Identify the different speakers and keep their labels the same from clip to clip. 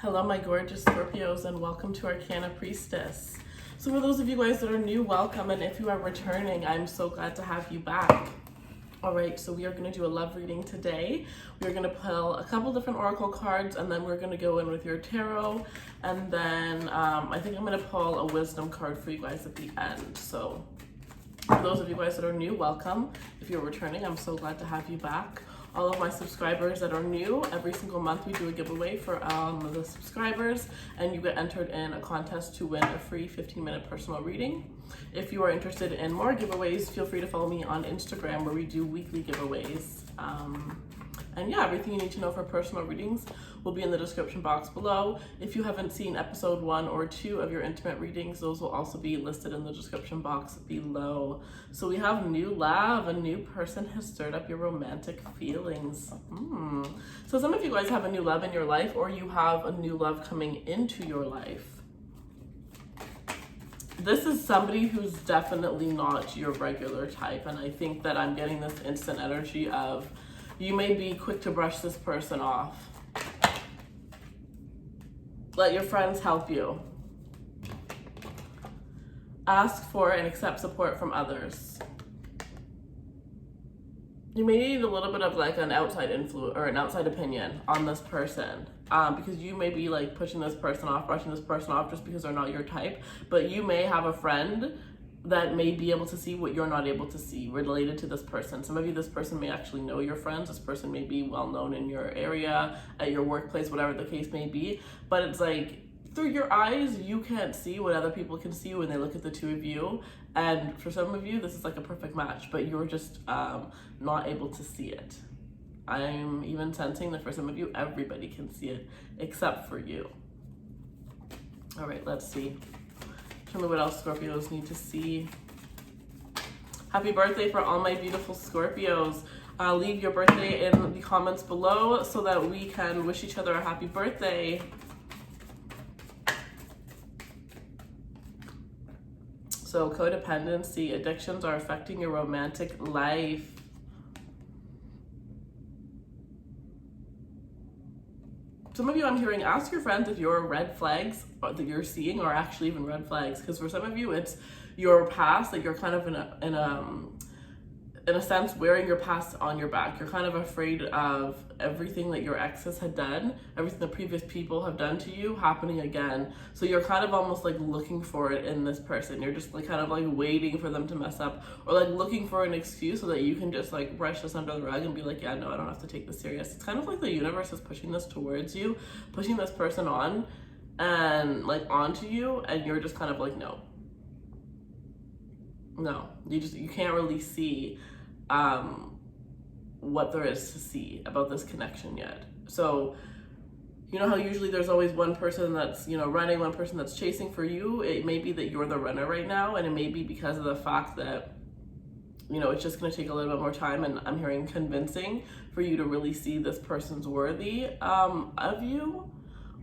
Speaker 1: Hello, my gorgeous Scorpios, and welcome to Arcana Priestess. So for those of you guys that are new, welcome, and if you are returning, I'm so glad to have you back. All right, so we are going to do a love reading today. We're going to pull a couple different oracle cards, and then we're going to go in with your tarot, and then I think I'm going to pull a wisdom card for you guys at the end. So for those of you guys that are new, welcome. If you're returning, I'm so glad to have you back. All of my subscribers that are new, every single month we do a giveaway for the subscribers, and you get entered in a contest to win a free 15-minute personal reading. If you are interested in more giveaways, feel free to follow me on Instagram where we do weekly giveaways. And yeah, everything you need to know for personal readings will be in the description box below. If you haven't seen episode 1 or 2 of your intimate readings, those will also be listed in the description box below. So we have new love. A new person has stirred up your romantic feelings. So some of you guys have a new love in your life, or you have a new love coming into your life. This is somebody who's definitely not your regular type, and I think that I'm getting this instant energy of you may be quick to brush this person off. Let your friends help you. Ask for and accept support from others. You may need a little bit of like an outside influence or an outside opinion on this person, because you may be like pushing this person off, brushing this person off just because they're not your type, but you may have a friend that may be able to see what you're not able to see related to this person. Some of you, this person may actually know your friends. This person may be well known in your area, at your workplace, whatever the case may be. But it's like, through your eyes, you can't see what other people can see when they look at the two of you. And for some of you, this is like a perfect match, but you're just not able to see it. I'm even sensing that for some of you, everybody can see it except for you. All right, let's see. Tell me what else Scorpios need to see. Happy birthday for all my beautiful Scorpios. Leave your birthday in the comments below so that we can wish each other a happy birthday. So codependency, addictions are affecting your romantic life. Some of you I'm hearing, ask your friends if your red flags that you're seeing are actually even red flags. Because for some of you, it's your past, like you're kind of in a sense wearing your past on your back. You're kind of afraid of everything that your exes had done, everything the previous people have done to you happening again. So you're kind of almost like looking for it in this person. You're just like kind of like waiting for them to mess up, or like looking for an excuse so that you can just like brush this under the rug and be like, yeah, no, I don't have to take this serious. It's kind of like the universe is pushing this towards you, pushing this person on and like onto you, and you're just kind of like, no, you can't really see what there is to see about this connection yet. So you know how usually there's always one person that's, you know, running, one person that's chasing. For you, it may be that you're the runner right now, and it may be because of the fact that, you know, it's just going to take a little bit more time, and I'm hearing convincing for you to really see this person's worthy of you,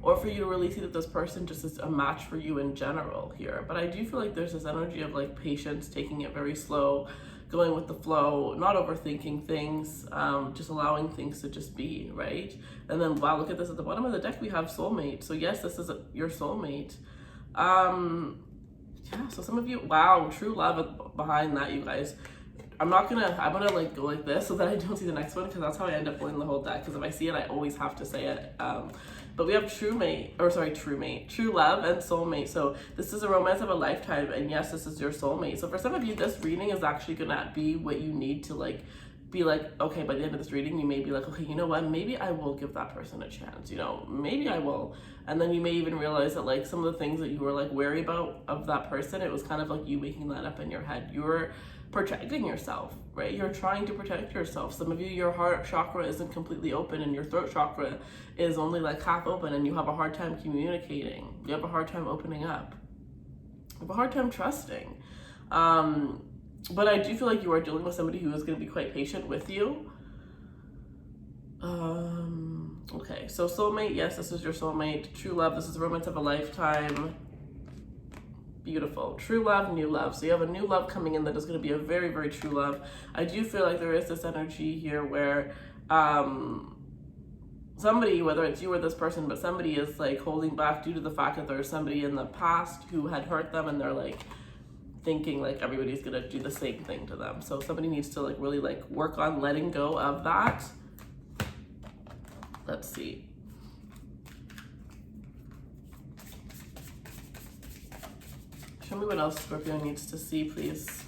Speaker 1: or for you to really see that this person just is a match for you in general here. But I do feel like there's this energy of like patience, taking it very slow, going with the flow, not overthinking things, just allowing things to just be, right? And then, wow, look at this. At the bottom of the deck, we have soulmate. So yes, this is your soulmate. Yeah, so some of you, wow, true love behind that, you guys. I'm gonna like go like this so that I don't see the next one, because that's how I end up pulling the whole deck, because if I see it, I always have to say it. But we have true love and soulmate. So this is a romance of a lifetime, and yes, this is your soulmate. So for some of you, this reading is actually gonna be what you need to like be like, okay, by the end of this reading, you may be like, okay, you know what, maybe I will give that person a chance, you know, maybe I will. And then you may even realize that like some of the things that you were like wary about of that person, it was kind of like you making that up in your head. You're protecting yourself, right? You're trying to protect yourself. Some of you, your heart chakra isn't completely open, and your throat chakra is only like half open, and you have a hard time communicating. You have a hard time opening up. You have a hard time trusting. But I do feel like you are dealing with somebody who is going to be quite patient with you. Okay, so soulmate, yes, this is your soulmate. True love, this is the romance of a lifetime. Beautiful. True love, new love. So you have a new love coming in that is going to be a very, very true love. I do feel like there is this energy here where somebody, whether it's you or this person, but somebody is like holding back due to the fact that there's somebody in the past who had hurt them, and they're like thinking like everybody's gonna do the same thing to them. So somebody needs to like really like work on letting go of that. Let's see. Show me what else Scorpio needs to see, please.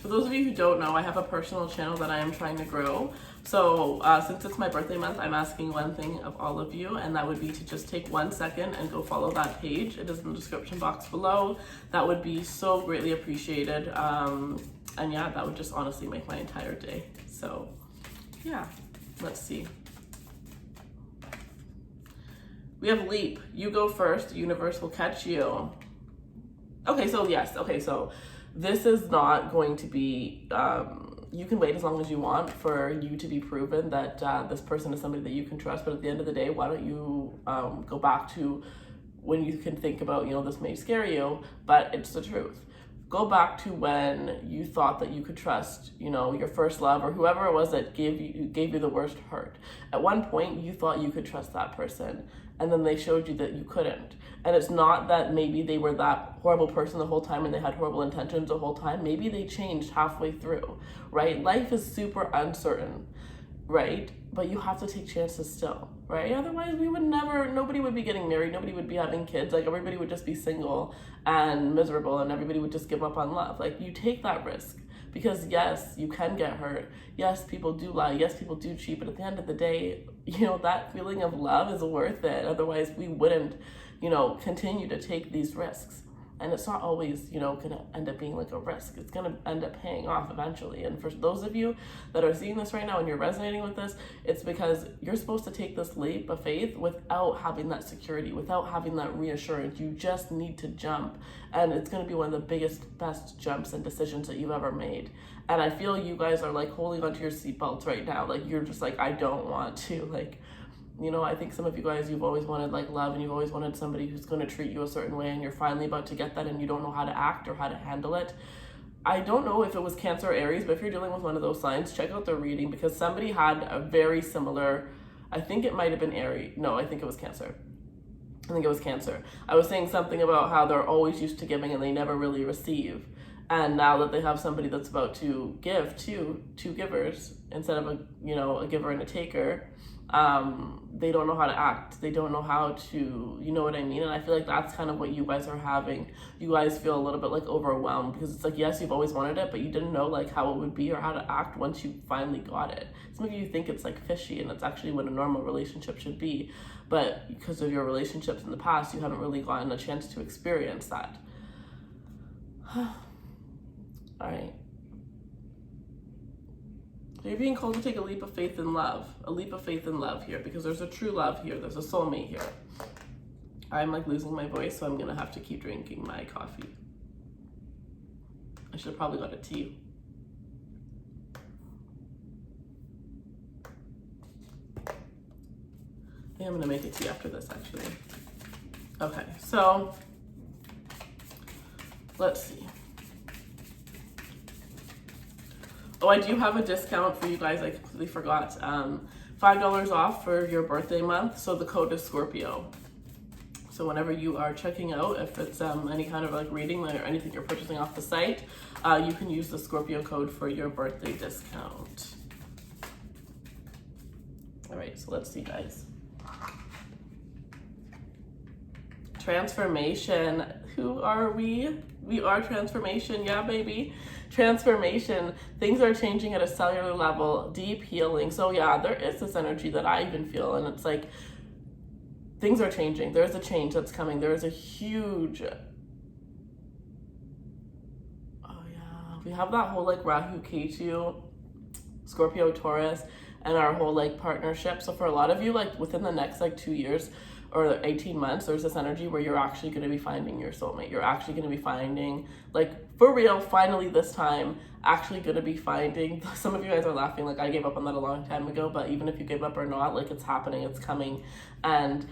Speaker 1: For those of you who don't know, I have a personal channel that I am trying to grow. So since it's my birthday month, I'm asking one thing of all of you, and that would be to just take 1 second and go follow that page. It is in the description box below. That would be so greatly appreciated. And yeah, that would just honestly make my entire day. So yeah, let's see. We have Leap. You go first. The universe will catch you. Okay, so yes. Okay, so this is not going to be, you can wait as long as you want for you to be proven that this person is somebody that you can trust. But at the end of the day, why don't you go back to when you can think about, you know, this may scare you, but it's the truth. Go back to when you thought that you could trust, you know, your first love or whoever it was that gave you the worst hurt. At one point, you thought you could trust that person, and then they showed you that you couldn't. And it's not that maybe they were that horrible person the whole time and they had horrible intentions the whole time. Maybe they changed halfway through, right? Life is super uncertain, right? But you have to take chances still, right? Otherwise, nobody would be getting married, nobody would be having kids, like everybody would just be single and miserable, and everybody would just give up on love. Like, you take that risk, because yes, you can get hurt. Yes, people do lie. Yes, people do cheat. But at the end of the day, you know, that feeling of love is worth it. Otherwise, we wouldn't, you know, continue to take these risks. And it's not always, you know, gonna end up being like a risk. It's gonna end up paying off eventually. And for those of you that are seeing this right now and you're resonating with this, it's because you're supposed to take this leap of faith without having that security, without having that reassurance. You just need to jump. And it's gonna be one of the biggest, best jumps and decisions that you've ever made. And I feel you guys are like holding onto your seatbelts right now. Like, you're just like, I don't want to, like, you know, I think some of you guys, you've always wanted like love, and you've always wanted somebody who's going to treat you a certain way, and you're finally about to get that, and you don't know how to act or how to handle it. I don't know if it was Cancer or Aries, but if you're dealing with one of those signs, check out the reading, because somebody had a very similar, I think it might have been Aries. No, I think it was Cancer. I think it was Cancer. I was saying something about how they're always used to giving and they never really receive. And now that they have somebody that's about to give to two givers instead of a giver and a taker, they don't know how to act. They don't know how to, you know what I mean? And I feel like that's kind of what you guys are having. You guys feel a little bit like overwhelmed, because it's like, yes, you've always wanted it, but you didn't know like how it would be or how to act once you finally got it. Some of you think it's like fishy, and it's actually what a normal relationship should be. But because of your relationships in the past, you haven't really gotten a chance to experience that. All right. So you're being called to take a leap of faith in love. A leap of faith in love here, because there's a true love here. There's a soulmate here. I'm like losing my voice, so I'm going to have to keep drinking my coffee. I should have probably got a tea. I think I'm going to make a tea after this, actually. Okay, so let's see. Oh, I do have a discount for you guys. I completely forgot. $5 off for your birthday month. So the code is Scorpio. So whenever you are checking out, if it's any kind of like reading or anything you're purchasing off the site, you can use the Scorpio code for your birthday discount. All right, so let's see, guys. Transformation. Who are we? We are transformation. Yeah, baby. Transformation. Things are changing at a cellular level. Deep healing. So yeah, there is this energy that I even feel, and it's like things are changing. There's a change that's coming. There is a huge, we have that whole like Rahu Ketu, Scorpio Taurus, and our whole like partnership. So for a lot of you, like within the next like 2 years or 18 months, there's this energy where you're actually going to be finding your soulmate. You're actually going to be finding, like, for real, finally this time, actually going to be finding. Some of you guys are laughing, like, I gave up on that a long time ago, but even if you gave up or not, like, it's happening, it's coming. And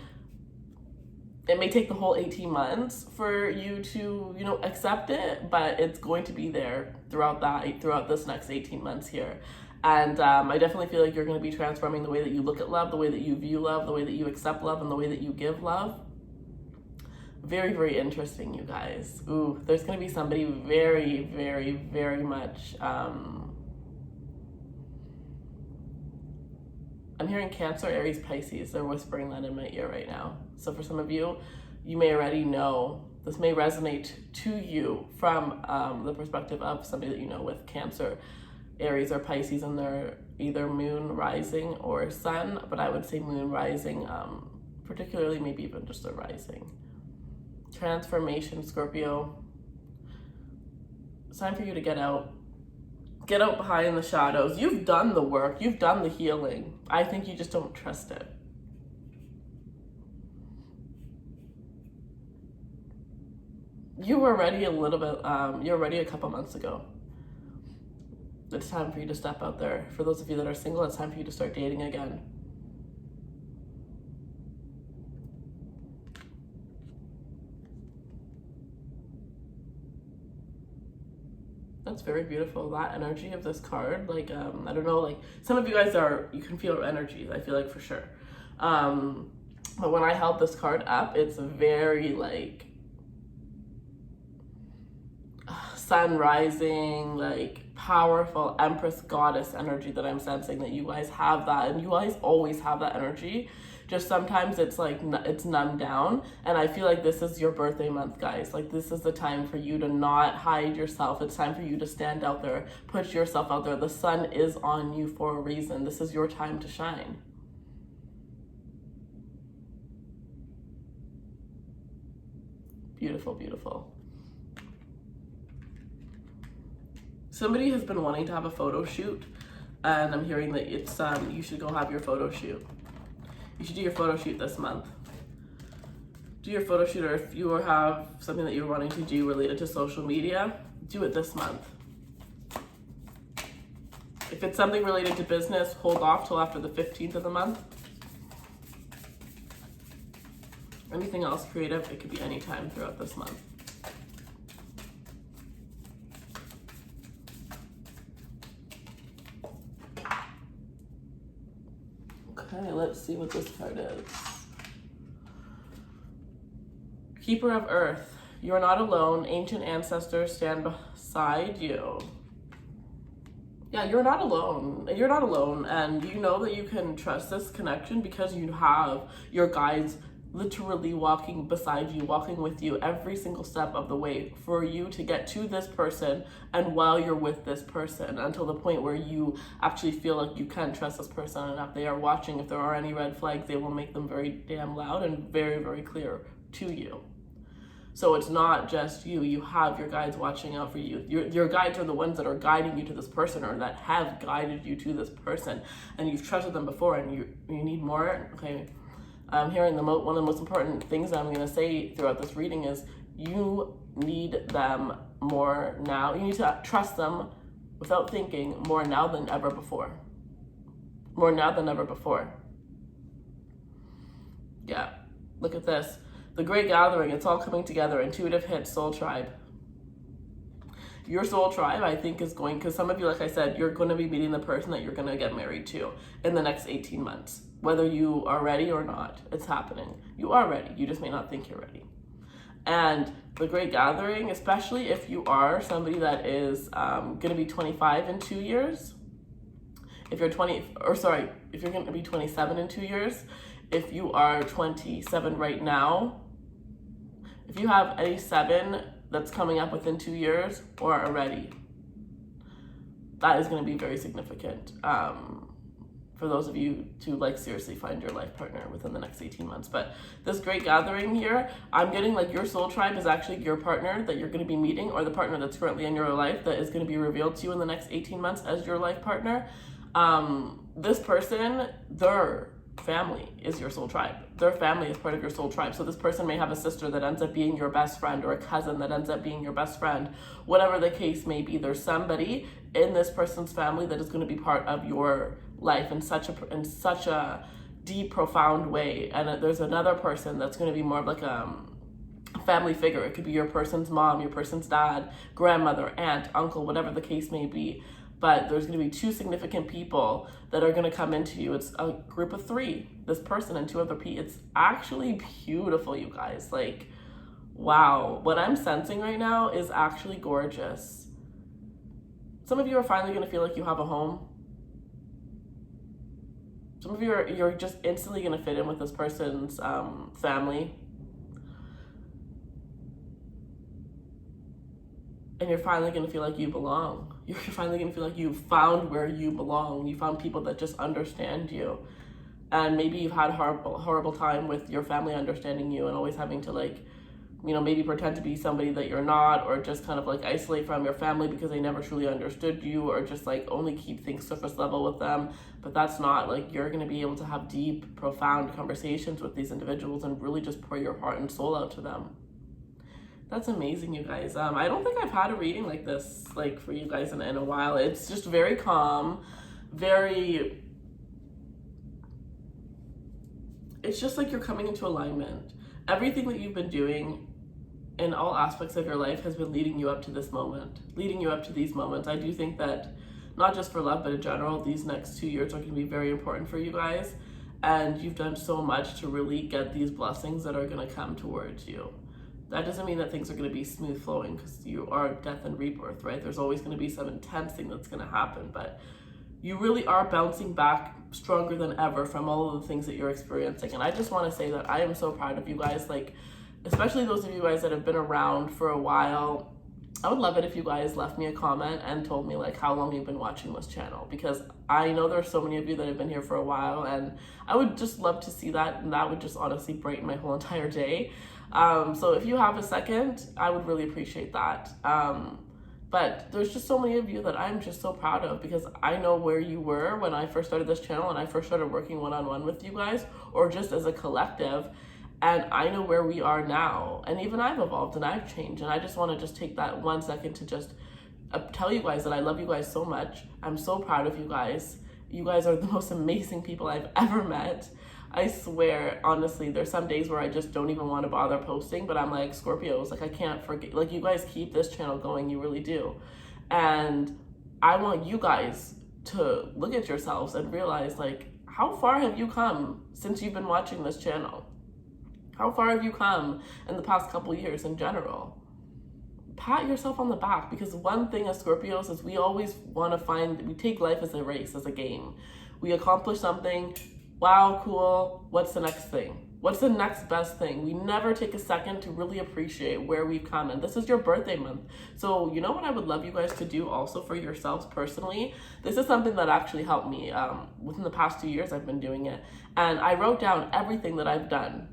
Speaker 1: it may take the whole 18 months for you to, accept it, but it's going to be there throughout this next 18 months here. And I definitely feel like you're going to be transforming the way that you look at love, the way that you view love, the way that you accept love, and the way that you give love. Very, very interesting, you guys. Ooh, there's going to be somebody very, very, very much... I'm hearing Cancer, Aries, Pisces. They're whispering that in my ear right now. So for some of you, you may already know, this may resonate to you from the perspective of somebody that you know with Cancer, Aries, or Pisces, and they're either moon rising or sun, but I would say moon rising, particularly maybe even just a rising. Transformation, Scorpio. It's time for you to get out. Get out behind the shadows. You've done the work. You've done the healing. I think you just don't trust it. You were ready a little bit, you were ready a couple months ago. It's time for you to step out there. For those of you that are single, it's time for you to start dating again. That's very beautiful. That energy of this card, like, I don't know, like, some of you guys you can feel energy, I feel like, for sure. But when I held this card up, it's very, like, sun rising, like, powerful Empress goddess energy that I'm sensing, that you guys have that, and you guys always have that energy. Just sometimes it's like, it's numbed down, and I feel like this is your birthday month, guys. Like, this is the time for you to not hide yourself. It's time for you to stand out there, put yourself out there. The sun is on you for a reason. This is your time to shine. Beautiful, beautiful. Somebody has been wanting to have a photo shoot, and I'm hearing that it's you should go have your photo shoot. You should do your photo shoot this month. Do your photo shoot, or if you have something that you're wanting to do related to social media, do it this month. If it's something related to business, hold off till after the 15th of the month. Anything else creative, it could be any time throughout this month. Okay, let's see what this card is. Keeper of Earth. You are not alone. Ancient ancestors stand beside you. Yeah, you're not alone. You're not alone. And you know that you can trust this connection because you have your guides literally walking beside you, walking with you every single step of the way for you to get to this person, and while you're with this person, until the point where you actually feel like you can trust this person enough. They are watching. If there are any red flags, they will make them very damn loud and very, very clear to you. So it's not just you. You have your guides watching out for you. Your guides are the ones that are guiding you to this person, or that have guided you to this person, and you've trusted them before, and you need more. Okay. I'm hearing one of the most important things that I'm going to say throughout this reading is you need them more now. You need to trust them without thinking more now than ever before. More now than ever before. Yeah, look at this. The Great Gathering, it's all coming together. Intuitive hit, soul tribe. Your soul tribe, I think, is going, because some of you, like I said, you're going to be meeting the person that you're going to get married to in the next 18 months. Whether you are ready or not, it's happening. You are ready. You just may not think you're ready. And the Great Gathering, especially if you are somebody that is going to be 25 in 2 years. If you're if you're going to be 27 in 2 years. If you are 27 right now. If you have any 7 that's coming up within 2 years or are ready, that is going to be very significant. For those of you to, like, seriously find your life partner within the next 18 months. But this Great Gathering here, I'm getting like your soul tribe is actually your partner that you're going to be meeting, or the partner that's currently in your life that is going to be revealed to you in the next 18 months as your life partner. This person, their family is your soul tribe. Their family is part of your soul tribe. So this person may have a sister that ends up being your best friend, or a cousin that ends up being your best friend. Whatever the case may be, there's somebody in this person's family that is going to be part of your life in such a deep, profound way. And there's another person that's going to be more of like a family figure. It could be your person's mom, your person's dad, grandmother, aunt, uncle, whatever the case may be. But there's going to be two significant people that are going to come into you. It's a group of three, this person and two other people. It's actually beautiful, you guys. Like, wow. What I'm sensing right now is actually gorgeous. Some of you are finally going to feel like you have a home. Some of you you're just instantly going to fit in with this person's family. And you're finally going to feel like you belong. You're finally going to feel like you found where you belong. You found people that just understand you. And maybe you've had horrible time with your family understanding you and always having to like, you know, maybe pretend to be somebody that you're not, or just kind of like isolate from your family because they never truly understood you, or just like only keep things surface level with them. But that's not, like, you're going to be able to have deep, profound conversations with these individuals and really just pour your heart and soul out to them. That's amazing, you guys. I don't think I've had a reading like this, like, for you guys in a while. It's just very calm, very, it's just like you're coming into alignment. Everything that you've been doing in all aspects of your life has been leading you up to this moment, leading you up to these moments. I do think that not just for love, but in general, these next 2 years are going to be very important for you guys. And you've done so much to really get these blessings that are going to come towards you. That doesn't mean that things are going to be smooth flowing, because you are death and rebirth, right? There's always going to be some intense thing that's going to happen, but you really are bouncing back stronger than ever from all of the things that you're experiencing. And I just want to say that I am so proud of you guys, like, especially those of you guys that have been around for a while. I would love it if you guys left me a comment and told me like how long you've been watching this channel, because I know there's so many of you that have been here for a while, and I would just love to see that, and that would just honestly brighten my whole entire day. So if you have a second, I would really appreciate that. But there's just so many of you that I'm just so proud of, because I know where you were when I first started this channel and I first started working one-on-one with you guys, or just as a collective. And I know where we are now. And even I've evolved and I've changed. And I just want to just take that 1 second to just tell you guys that I love you guys so much. I'm so proud of you guys. You guys are the most amazing people I've ever met. I swear, honestly, there's some days where I just don't even want to bother posting, but I'm like, Scorpios, like, I can't forget, like, you guys keep this channel going, you really do. And I want you guys to look at yourselves and realize, like, how far have you come since you've been watching this channel? How far have you come in the past couple years in general? Pat yourself on the back, because one thing as Scorpios is we always want to we take life as a race, as a game. We accomplish something. Wow, cool. What's the next thing? What's the next best thing? We never take a second to really appreciate where we've come. And this is your birthday month. So you know what I would love you guys to do also for yourselves personally? This is something that actually helped me. Within the past 2 years, I've been doing it. And I wrote down everything that I've done.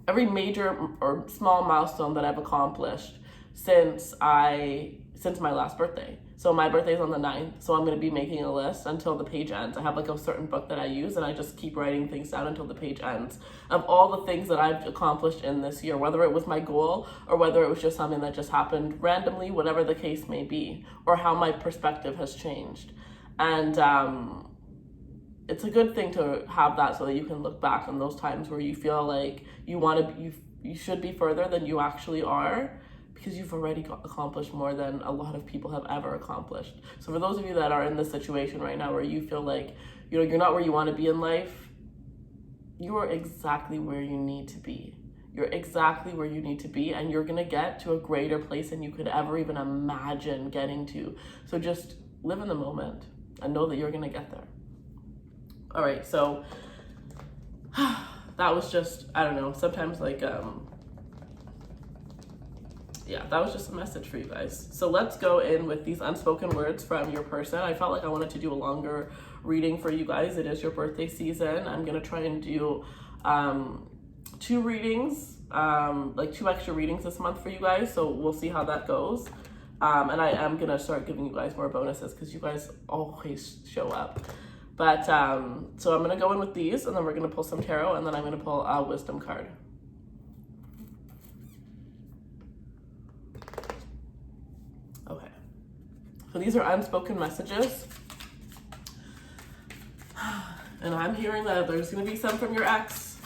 Speaker 1: Every major or small milestone that I've accomplished since my last birthday. So my birthday is on the 9th, so I'm going to be making a list until the page ends. I have like a certain book that I use, and I just keep writing things down until the page ends of all the things that I've accomplished in this year, whether it was my goal or whether it was just something that just happened randomly, whatever the case may be, or how my perspective has changed. And it's a good thing to have that so that you can look back on those times where you feel like you should be further than you actually are, because you've already accomplished more than a lot of people have ever accomplished. So for those of you that are in this situation right now where you feel like, you know, you're not where you want to be in life, you are exactly where you need to be. You're exactly where you need to be, and you're going to get to a greater place than you could ever even imagine getting to. So just live in the moment and know that you're going to get there. All right, so that was just, I don't know, sometimes like, yeah, that was just a message for you guys. So let's go in with these unspoken words from your person. I felt like I wanted to do a longer reading for you guys. It is your birthday season. I'm going to try and do 2 readings, like 2 extra readings this month for you guys. So we'll see how that goes. And I am going to start giving you guys more bonuses because you guys always show up. But so I'm going to go in with these, and then we're going to pull some tarot, and then I'm going to pull a wisdom card. Okay. So these are unspoken messages. And I'm hearing that there's going to be some from your ex.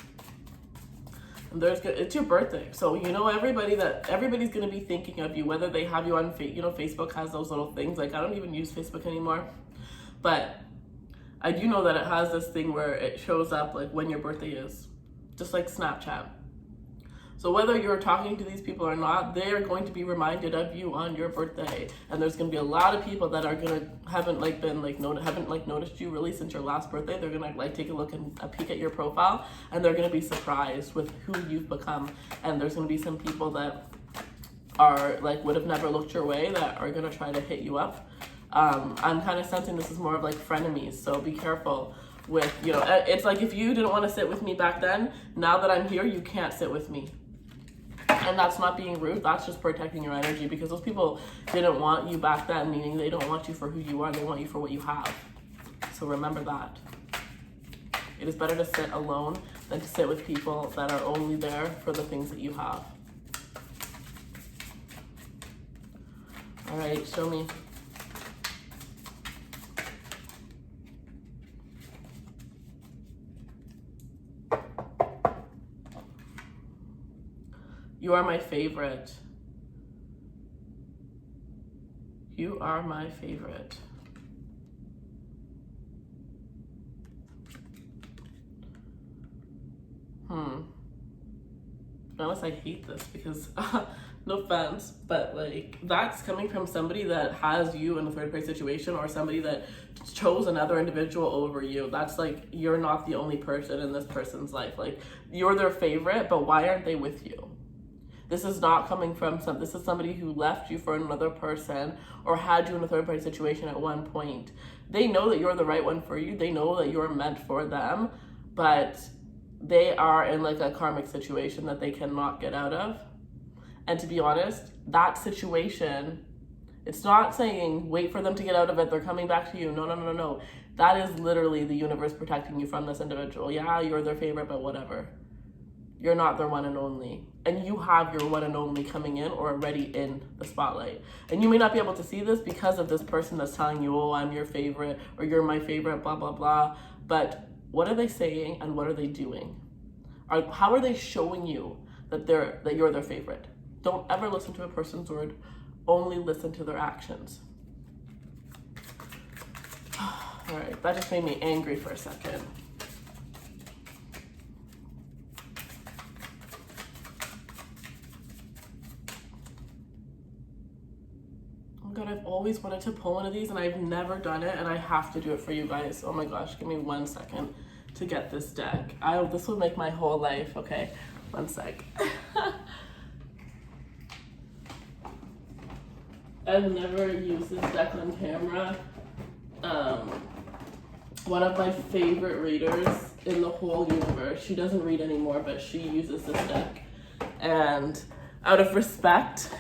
Speaker 1: And it's your birthday. So, you know, everybody's going to be thinking of you, whether they have you on, Facebook has those little things. Like, I don't even use Facebook anymore. But I do know that it has this thing where it shows up, like, when your birthday is. Just like Snapchat. So whether you're talking to these people or not, they are going to be reminded of you on your birthday. And there's going to be a lot of people that are going to haven't noticed you really since your last birthday. They're going to like take a look and a peek at your profile, and they're going to be surprised with who you've become. And there's going to be some people that are like would have never looked your way that are going to try to hit you up. I'm kind of sensing this is more of like frenemies, so be careful with, it's like if you didn't want to sit with me back then, now that I'm here, you can't sit with me. And that's not being rude, that's just protecting your energy, because those people didn't want you back then, meaning they don't want you for who you are, they want you for what you have. So remember that. It is better to sit alone than to sit with people that are only there for the things that you have. All right, show me. You are my favorite. You are my favorite. Honestly, I hate this because, no offense, but like that's coming from somebody that has you in a third party situation, or somebody that chose another individual over you. That's like, you're not the only person in this person's life. Like, you're their favorite, but why aren't they with you? This is not coming from this is somebody who left you for another person or had you in a third party situation at one point. They know that you're the right one for you. They know that you're meant for them, but they are in like a karmic situation that they cannot get out of. And to be honest, that situation, it's not saying wait for them to get out of it, they're coming back to you. No. That is literally the universe protecting you from this individual. Yeah, you're their favorite, but whatever. You're not their one and only. And you have your one and only coming in or already in the spotlight. And you may not be able to see this because of this person that's telling you, oh, I'm your favorite, or you're my favorite, blah, blah, blah. But what are they saying and what are they doing? How are they showing you that you're their favorite? Don't ever listen to a person's word. Only listen to their actions. All right, that just made me angry for a second. God, I've always wanted to pull one of these and I've never done it, and I have to do it for you guys. Oh my gosh, give me 1 second to get this deck. This will make my whole life. Okay, 1 sec. I've never used this deck on camera. One of my favorite readers in the whole universe, she doesn't read anymore, but she uses this deck. And out of respect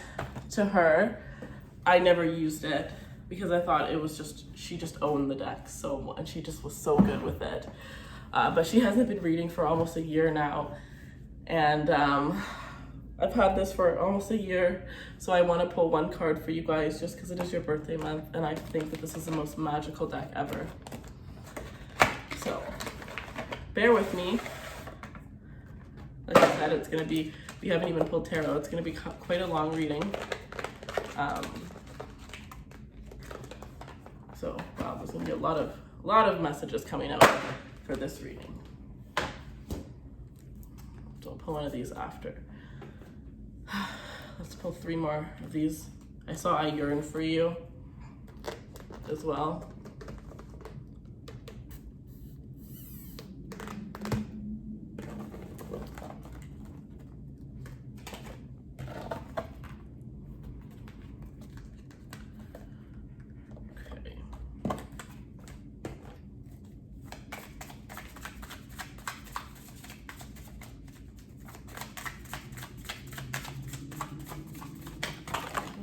Speaker 1: to her, I never used it because I thought it was she just owned the deck and she just was so good with it. But she hasn't been reading for almost a year now. And I've had this for almost a year. So I want to pull one card for you guys just because it is your birthday month. And I think that this is the most magical deck ever. So bear with me. Like I said, it's going to be, we haven't even pulled tarot. It's going to be quite a long reading. So wow, there's gonna be a lot of messages coming out for this reading. So I'll pull one of these after. Let's pull 3 more of these. I saw I Yearn for You as well.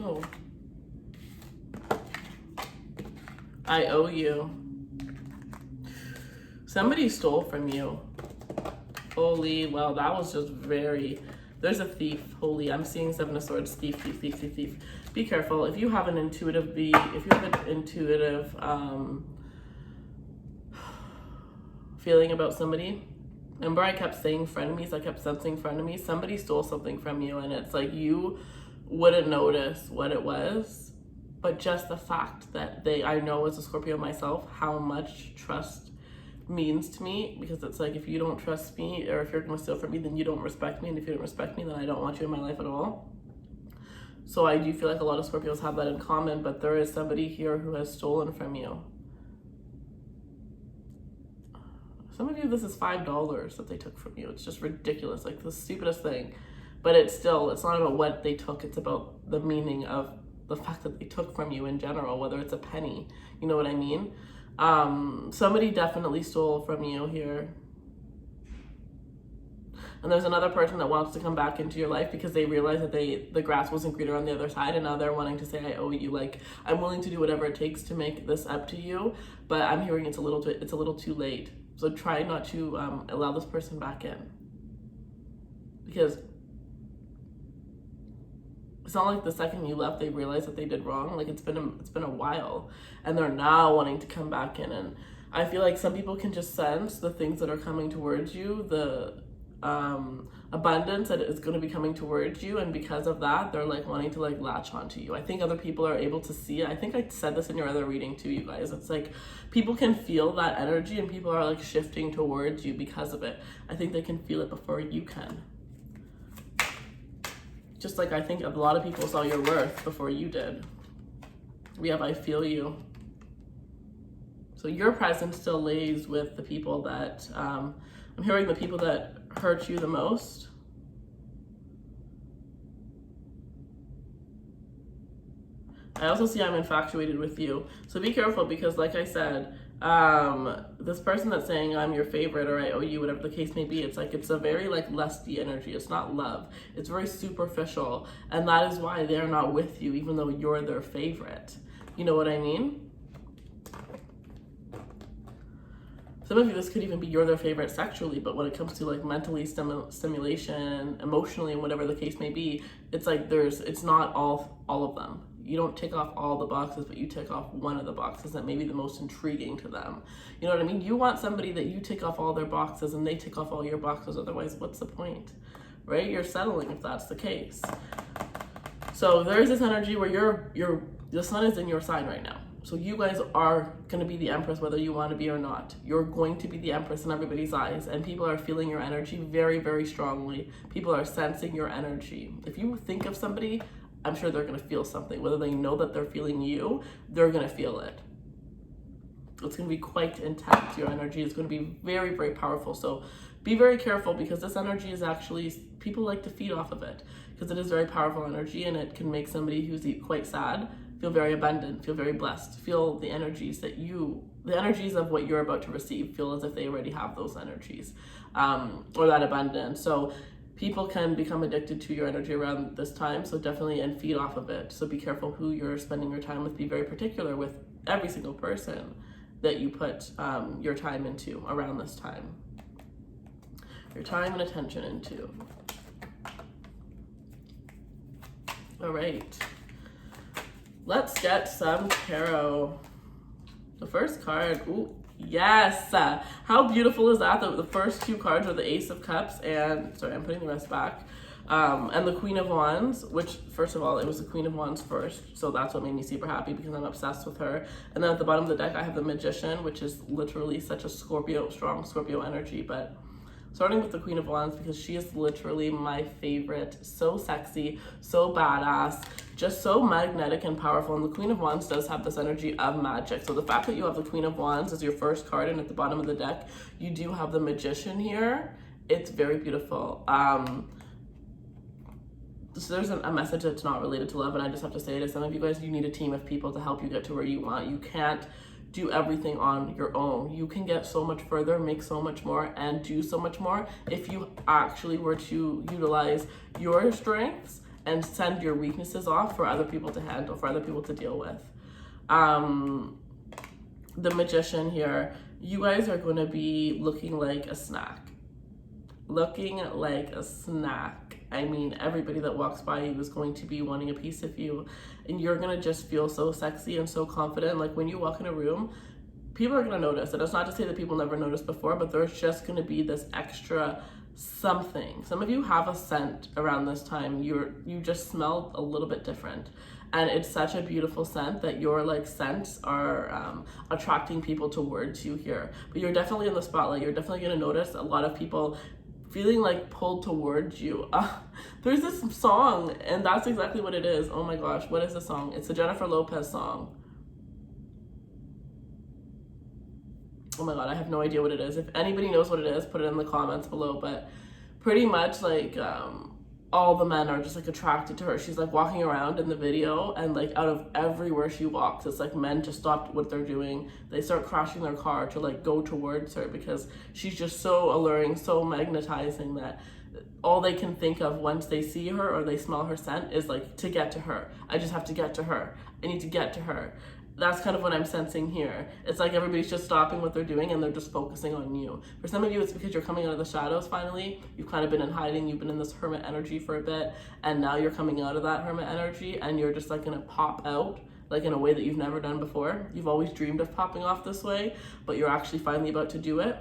Speaker 1: Oh. I owe you. Somebody stole from you. Holy, well, that was just very, there's a thief. Holy, I'm seeing 7 of Swords, thief. Be careful. If you have an intuitive feeling about somebody. Remember, I kept saying frenemies, I kept sensing frenemies. Somebody stole something from you, and it's like you wouldn't notice what it was, but just the fact that I know as a Scorpio myself how much trust means to me, because it's like, if you don't trust me, or if you're gonna steal from me, then you don't respect me, and if you don't respect me, then I don't want you in my life at all. So I do feel like a lot of Scorpios have that in common, but there is somebody here who has stolen from you. Some of you, this is $5 that they took from you. It's just ridiculous, like the stupidest thing. But it's not about what they took, it's about the meaning of the fact that they took from you in general, whether it's a penny, you know what I mean? Somebody definitely stole from you here. And there's another person that wants to come back into your life because they realize that the grass wasn't greener on the other side, and now they're wanting to say, I owe you, like, I'm willing to do whatever it takes to make this up to you, but I'm hearing it's a little too late. So try not to allow this person back in, because it's not like the second you left they realized that they did wrong. Like, it's been a while, and they're now wanting to come back in. And I feel like some people can just sense the things that are coming towards you, the abundance that is going to be coming towards you, and because of that they're like wanting to like latch onto you. I think other people are able to see it. I think I said this in your other reading too, you guys. It's like people can feel that energy, and people are like shifting towards you because of it. I think they can feel it before you can. Just like I think a lot of people saw your worth before you did. We have I feel you. So your presence still lays with the people that I'm hearing, the people that hurt you the most. I also see I'm infatuated with you. So be careful, because like I said, this person that's saying I'm your favorite or I owe you, whatever the case may be, it's like, it's a very like lusty energy. It's not love. It's very superficial. And that is why they're not with you, even though you're their favorite. You know what I mean? Some of you, this could even be you're their favorite sexually, but when it comes to like mentally stimulation, emotionally, and whatever the case may be, it's like it's not all of them. You don't tick off all the boxes, but you tick off one of the boxes that may be the most intriguing to them. You know what I mean? You want somebody that you tick off all their boxes and they tick off all your boxes. Otherwise, what's the point, right? You're settling if that's the case. So there's this energy where the sun is in your sign right now. So you guys are going to be the Empress, whether you want to be or not. You're going to be the Empress in everybody's eyes, and people are feeling your energy very, very strongly. People are sensing your energy. If you think of somebody, I'm sure they're going to feel something. Whether they know that they're feeling you, they're going to feel it. It's going to be quite intense. Your energy is going to be very, very powerful. So be very careful, because this energy is actually, people like to feed off of it, because it is very powerful energy, and it can make somebody who's quite sad feel very abundant, feel very blessed, feel the energies of what you're about to receive, feel as if they already have those energies, or that abundance. So people can become addicted to your energy around this time, so definitely, and feed off of it. So be careful who you're spending your time with. Be very particular with every single person that you put your time into around this time. Your time and attention into. All right. Let's get some tarot. The first card, ooh, yes. How beautiful is that? The first two cards are the Ace of Cups and, sorry, I'm putting the rest back, and the Queen of Wands, which, first of all, it was the Queen of Wands first, so that's what made me super happy, because I'm obsessed with her. And then at the bottom of the deck, I have the Magician, which is literally such a strong Scorpio energy, but starting with the Queen of Wands, because she is literally my favorite. So sexy, so badass, just so magnetic and powerful. And the Queen of Wands does have this energy of magic. So the fact that you have the Queen of Wands as your first card, and at the bottom of the deck, you do have the Magician here, it's very beautiful. So there's a message that's not related to love, and I just have to say it, as some of you guys, you need a team of people to help you get to where you want. You can't do everything on your own. You can get so much further, make so much more, and do so much more if you actually were to utilize your strengths and send your weaknesses off for other people to handle, for other people to deal with. The Magician here, you guys are going to be looking like a snack. Looking like a snack. I mean, everybody that walks by you is going to be wanting a piece of you, and you're going to just feel so sexy and so confident. Like when you walk in a room, people are going to notice. And it's not to say that people never noticed before, but there's just going to be this extra something. Some of you have a scent around this time. You just smell a little bit different. And it's such a beautiful scent that your like scents are attracting people towards you here. But you're definitely in the spotlight. You're definitely going to notice a lot of people feeling like pulled towards you. There's this song, and that's exactly what it is. Oh my gosh, what is the song? It's a Jennifer Lopez song. Oh my God, I have no idea what it is. If anybody knows what it is, put it in the comments below. But pretty much like all the men are just like attracted to her. She's like walking around in the video, and like out of everywhere she walks, it's like men just stop what they're doing. They start crashing their car to like go towards her because she's just so alluring, so magnetizing that all they can think of once they see her or they smell her scent is like to get to her. I just have to get to her. I need to get to her. That's kind of what I'm sensing here. It's like everybody's just stopping what they're doing and they're just focusing on you. For some of you, it's because you're coming out of the shadows finally. You've kind of been in hiding. You've been in this hermit energy for a bit. And now you're coming out of that hermit energy and you're just like going to pop out like in a way that you've never done before. You've always dreamed of popping off this way, but you're actually finally about to do it.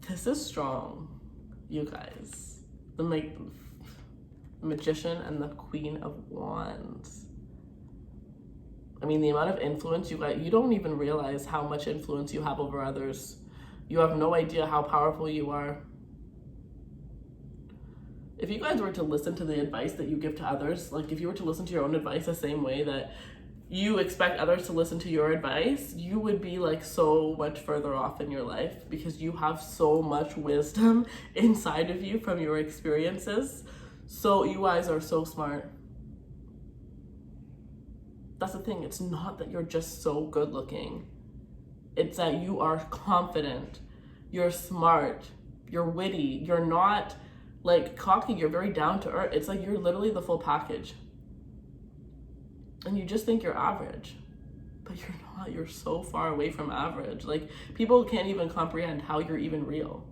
Speaker 1: This is strong, you guys. The Magician and the Queen of Wands. I mean, the amount of influence you got, you don't even realize how much influence you have over others. You have no idea how powerful you are. If you guys were to listen to the advice that you give to others, like if you were to listen to your own advice the same way that you expect others to listen to your advice, you would be like so much further off in your life because you have so much wisdom inside of you from your experiences. So you guys are so smart. That's the thing. It's not that you're just so good looking. It's that you are confident. You're smart. You're witty. You're not like cocky. You're very down to earth. It's like you're literally the full package. And you just think you're average. But you're not. You're so far away from average. Like people can't even comprehend how you're even real.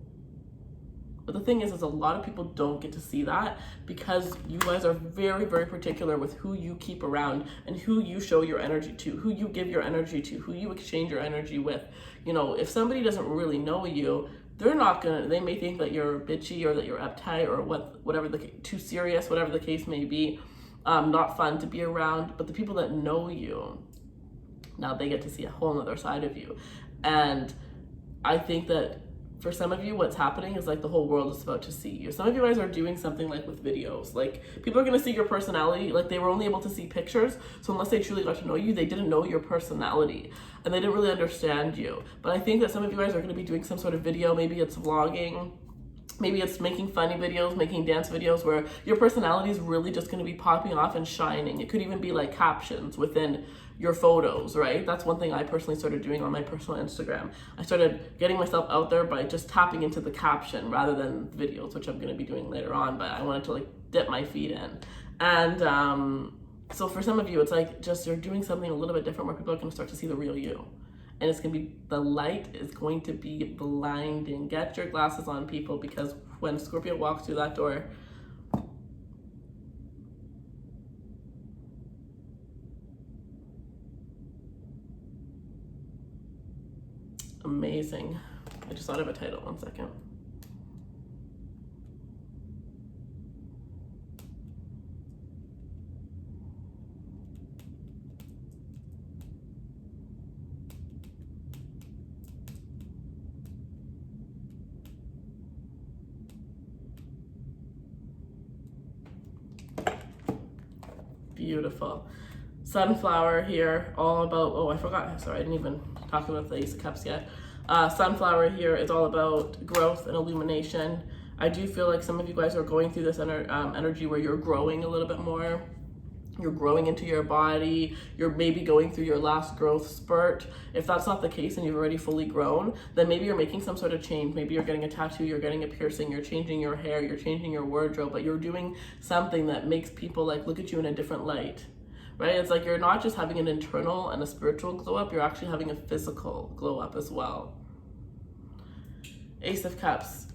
Speaker 1: But the thing is a lot of people don't get to see that because you guys are very, very particular with who you keep around and who you show your energy to, who you give your energy to, who you exchange your energy with. You know, if somebody doesn't really know you, they're not gonna, they may think that you're bitchy or that you're uptight or whatever too serious, whatever the case may be, not fun to be around. But the people that know you, now they get to see a whole nother side of you. And I think that for some of you, what's happening is like the whole world is about to see you. Some of you guys are doing something like with videos. Like people are going to see your personality. Like they were only able to see pictures. So unless they truly got to know you, they didn't know your personality and they didn't really understand you. But I think that some of you guys are going to be doing some sort of video. Maybe it's vlogging. Maybe it's making funny videos, making dance videos where your personality is really just going to be popping off and shining. It could even be like captions within your photos, right? That's one thing I personally started doing on my personal Instagram. I started getting myself out there by just tapping into the caption rather than videos, which I'm going to be doing later on, but I wanted to like dip my feet in. And so for some of you, it's like just you're doing something a little bit different where people are going to start to see the real you. And it's going to be, the light is going to be blinding. Get your glasses on, people, because when Scorpio walks through that door, amazing. I just thought of a title, 1 second. Beautiful. Sunflower here, all about, oh, I forgot, sorry, I didn't even talk about the Ace of Cups yet. Sunflower here is all about growth and illumination. I do feel like some of you guys are going through this energy where you're growing a little bit more. You're growing into your body. You're maybe going through your last growth spurt. If that's not the case and you've already fully grown, then maybe you're making some sort of change. Maybe you're getting a tattoo, you're getting a piercing, you're changing your hair, you're changing your wardrobe, but you're doing something that makes people like look at you in a different light, right? It's like you're not just having an internal and a spiritual glow up, you're actually having a physical glow up as well. Ace of Cups.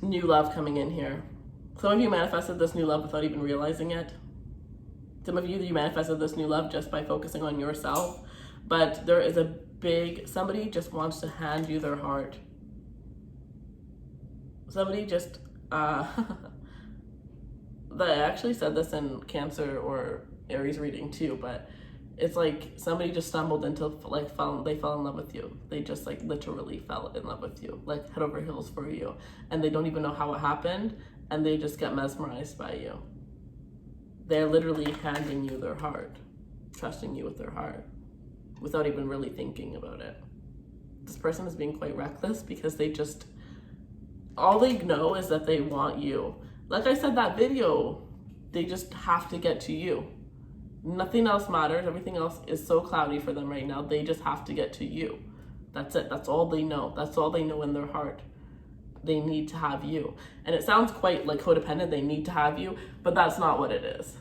Speaker 1: New love coming in here. Some of you manifested this new love without even realizing it. Some of you manifested this new love just by focusing on yourself. But there is a big, somebody just wants to hand you their heart. Somebody just, I actually said this in Cancer or Aries reading too, but it's like somebody just stumbled into, like, they fell in love with you. They just, like, literally fell in love with you, like head over heels for you. And they don't even know how it happened, and they just get mesmerized by you. They're literally handing you their heart, trusting you with their heart, without even really thinking about it. This person is being quite reckless because they just, all they know is that they want you. Like I said, that video, they just have to get to you. Nothing else matters. Everything else is so cloudy for them right now. They just have to get to you. That's it. That's all they know. That's all they know in their heart. They need to have you. And it sounds quite like codependent. They need to have you, but that's not what it is.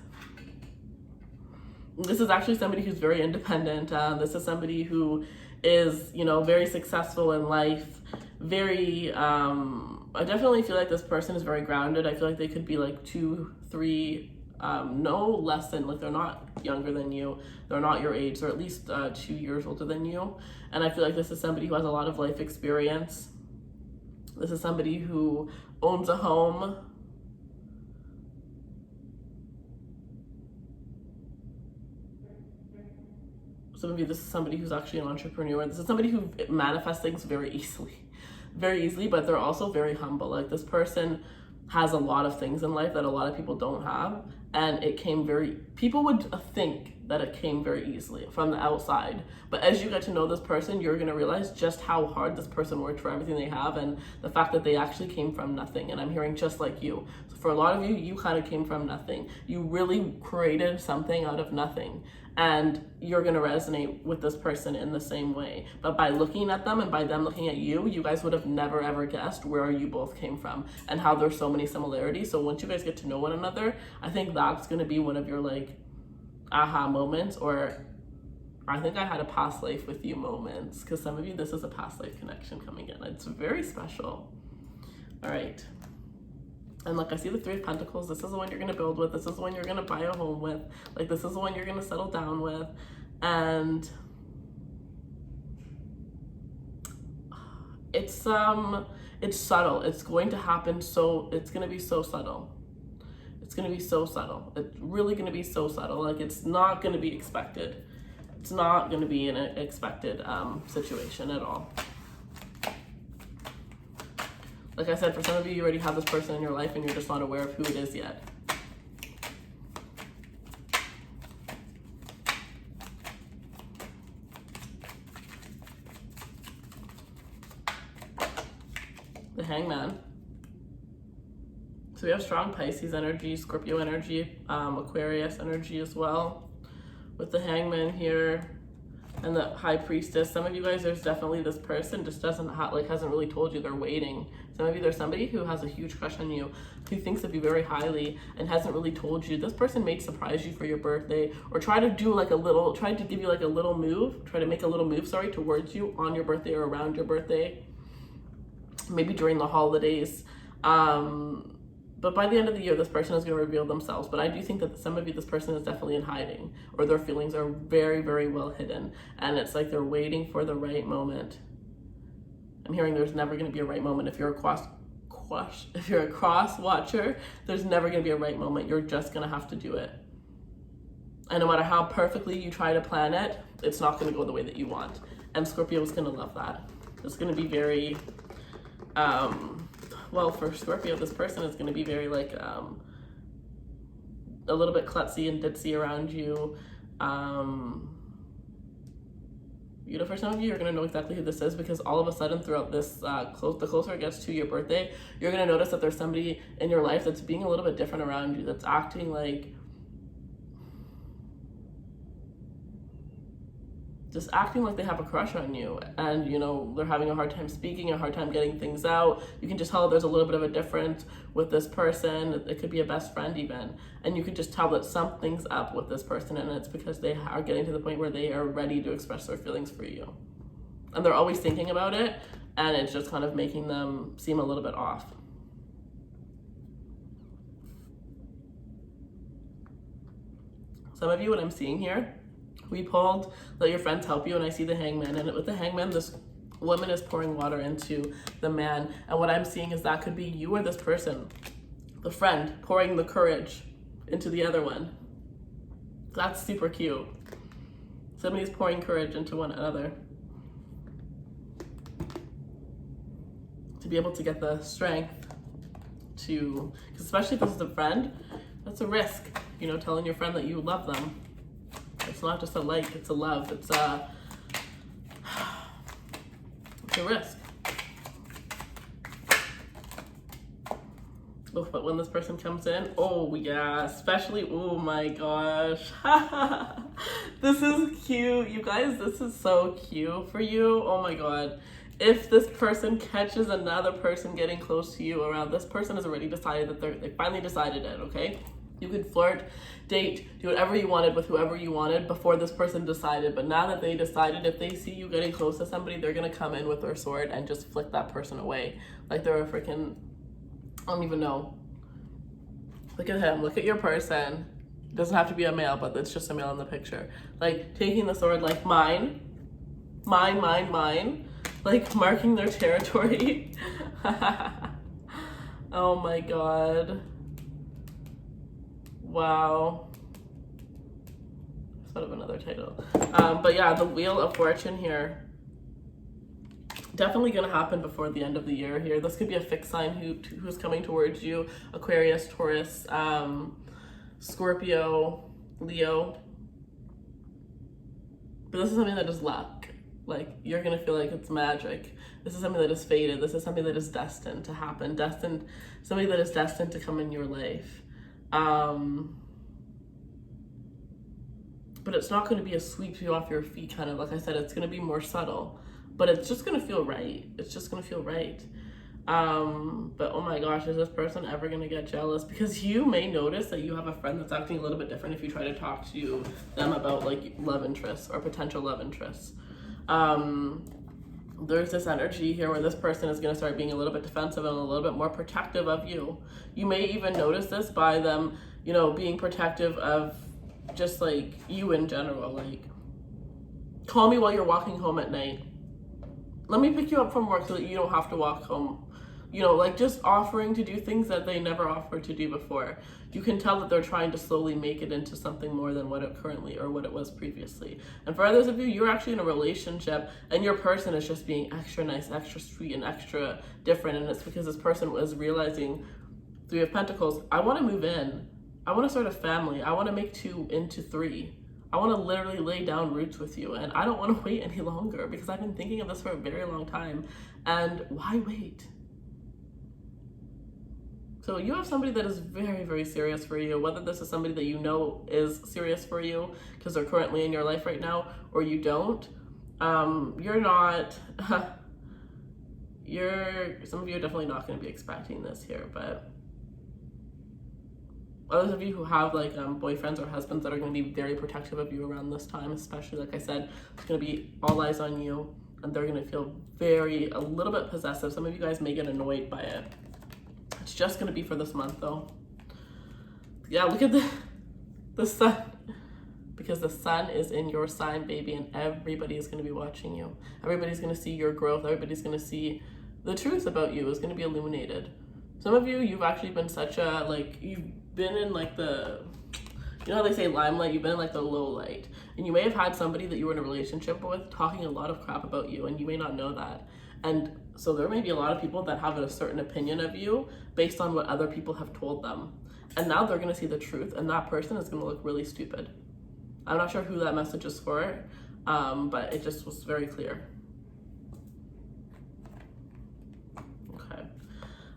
Speaker 1: This is actually somebody who's very independent. This is somebody who is, you know, very successful in life. Very, I definitely feel like this person is very grounded. I feel like they could be like 2, 3, no less than, like, they're not younger than you. They're not your age. They're at least 2 years older than you. And I feel like this is somebody who has a lot of life experience. This is somebody who owns a home. Some of you, this is somebody who's actually an entrepreneur. This is somebody who manifests things very easily, but they're also very humble. Like, this person has a lot of things in life that a lot of people don't have, and it came people would think that it came very easily from the outside, but as you get to know this person, you're going to realize just how hard this person worked for everything they have, and the fact that they actually came from nothing. And I'm hearing just like you. So for a lot of you, you kind of came from nothing. You really created something out of nothing, and you're going to resonate with this person in the same way. But by looking at them and by them looking at you, you guys would have never ever guessed where you both came from and how there's so many similarities. So once you guys get to know one another, I think that's going to be one of your, like, aha moments, or I think I had a past life with you moments, because some of you, this is a past life connection coming in. It's very special. All right. And like, I see the 3 of Pentacles. This is the one you're going to build with. This is the one you're going to buy a home with. Like, this is the one you're going to settle down with. And it's subtle. It's going to happen. So it's going to be so subtle. It's going to be so subtle. It's really going to be so subtle. Like, it's not going to be expected. It's not going to be an expected situation at all. Like I said, for some of you, you already have this person in your life and you're just not aware of who it is yet. The Hangman. So we have strong Pisces energy, Scorpio energy, Aquarius energy as well. With the Hangman here and the High Priestess. Some of you guys, there's definitely this person just hasn't really told you they're waiting. Some of you, there's somebody who has a huge crush on you, who thinks of you very highly and hasn't really told you. This person may surprise you for your birthday, or try to do like try to give you like a little move, try to make a little move, towards you on your birthday or around your birthday. Maybe during the holidays. But by the end of the year, this person is going to reveal themselves. But I do think that some of you, this person is definitely in hiding, or their feelings are very, very well hidden. And it's like they're waiting for the right moment. I'm hearing there's never going to be a right moment. If you're a cross watcher, there's never going to be a right moment. You're just going to have to do it. And no matter how perfectly you try to plan it, it's not going to go the way that you want. And Scorpio is going to love that. It's going to be very... well, for Scorpio, this person is going to be very, like, a little bit klutzy and ditzy around you. You know, for some of you, you're going to know exactly who this is, because all of a sudden throughout this, the closer it gets to your birthday, you're going to notice that there's somebody in your life that's being a little bit different around you, that's acting like, just acting like they have a crush on you, and, you know, they're having a hard time speaking, a hard time getting things out. You can just tell there's a little bit of a difference with this person. It could be a best friend even, and you could just tell that something's up with this person, and it's because they are getting to the point where they are ready to express their feelings for you, and they're always thinking about it, and it's just kind of making them seem a little bit off. Some of you, what I'm seeing here, we pulled let your friends help you, and I see the Hangman, and with the Hangman, this woman is pouring water into the man, and what I'm seeing is that could be you or this person, the friend, pouring the courage into the other one. That's super cute. Somebody's pouring courage into one another to be able to get the strength to, because especially if this is a friend, that's a risk, you know, telling your friend that you love them. It's not just a like, it's a love. It's a risk. Oh, but when this person comes in, oh yeah, especially, oh my gosh. This is cute. You guys, this is so cute for you. Oh my God. If this person catches another person getting close to you around, this person has already decided that they finally decided it, okay? You could flirt, date, do whatever you wanted with whoever you wanted before this person decided. But now that they decided, if they see you getting close to somebody, they're gonna come in with their sword and just flick that person away. Like they're a freaking, I don't even know. Look at him, look at your person. It doesn't have to be a male, but it's just a male in the picture. Like taking the sword, like mine, like marking their territory. Oh my God. Wow. Sort of another title. But yeah, the Wheel of Fortune here. Definitely gonna happen before the end of the year here. This could be a fixed sign who's coming towards you. Aquarius, Taurus, Scorpio, Leo. But this is something that is luck. Like, you're gonna feel like it's magic. This is something that is fated. This is something that is destined to happen. Somebody that is destined to come in your life. But it's not gonna be a sweep you off your feet kind of, like I said, it's gonna be more subtle. But it's just gonna feel right. It's just gonna feel right. But oh my gosh, is this person ever gonna get jealous? Because you may notice that you have a friend that's acting a little bit different if you try to talk to them about like love interests or potential love interests. There's this energy here where this person is gonna start being a little bit defensive and a little bit more protective of you. You may even notice this by them, you know, being protective of just like you in general. Like, call me while you're walking home at night. Let me pick you up from work so that you don't have to walk home. You know, like just offering to do things that they never offered to do before. You can tell that they're trying to slowly make it into something more than what it currently or what it was previously. And for others of you, you're actually in a relationship and your person is just being extra nice, extra sweet, and extra different. And it's because this person was realizing, Three of Pentacles, I want to move in. I want to start a family. I want to make 2 into 3. I want to literally lay down roots with you, and I don't want to wait any longer because I've been thinking of this for a very long time. And why wait? So you have somebody that is very, very serious for you, whether this is somebody that you know is serious for you because they're currently in your life right now, or you don't. You're not, some of you are definitely not going to be expecting this here, but others of you who have like boyfriends or husbands that are going to be very protective of you around this time, especially, like I said, it's going to be all eyes on you, and they're going to feel a little bit possessive. Some of you guys may get annoyed by it. It's just going to be for this month though. Yeah, look at the sun, because the sun is in your sign, baby, and everybody is going to be watching you. Everybody's going to see your growth. Everybody's going to see the truth about you is going to be illuminated. Some of you, you've actually been such a, like, you've been in like the, you know how they say limelight, you've been in like the low light, and you may have had somebody that you were in a relationship with talking a lot of crap about you, and you may not know that. And so there may be a lot of people that have a certain opinion of you based on what other people have told them, and now they're going to see the truth, and that person is going to look really stupid. I'm not sure who that message is for, but it just was very clear. Okay,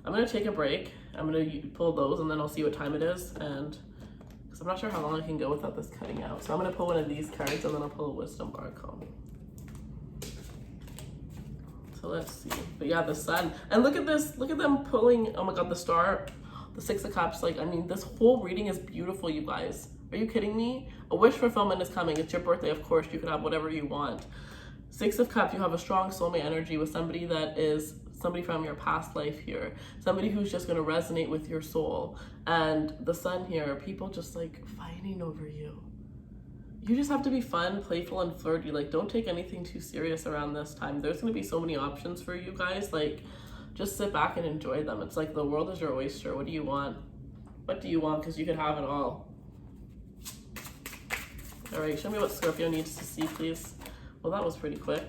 Speaker 1: I'm going to take a break. I'm going to pull those and then I'll see what time it is, and because I'm not sure how long I can go without this cutting out. So I'm going to pull one of these cards and then I'll pull a wisdom oracle. So let's see. But yeah, the sun. And look at this. Look at them pulling. Oh my God, the star, the 6 of Cups. Like, I mean, this whole reading is beautiful, you guys. Are you kidding me? A wish fulfillment is coming. It's your birthday, of course. You can have whatever you want. 6 of Cups, you have a strong soulmate energy with somebody that is somebody from your past life here, somebody who's just going to resonate with your soul. And the sun here, people just like fighting over you. you just have to be fun, playful, and flirty. Like, don't take anything too serious around this time. There's going to be so many options for you guys. Like, just sit back and enjoy them. It's like the world is your oyster. What do you want? What do you want? Because you could have it all. All right, show me what Scorpio needs to see, please. Well, that was pretty quick.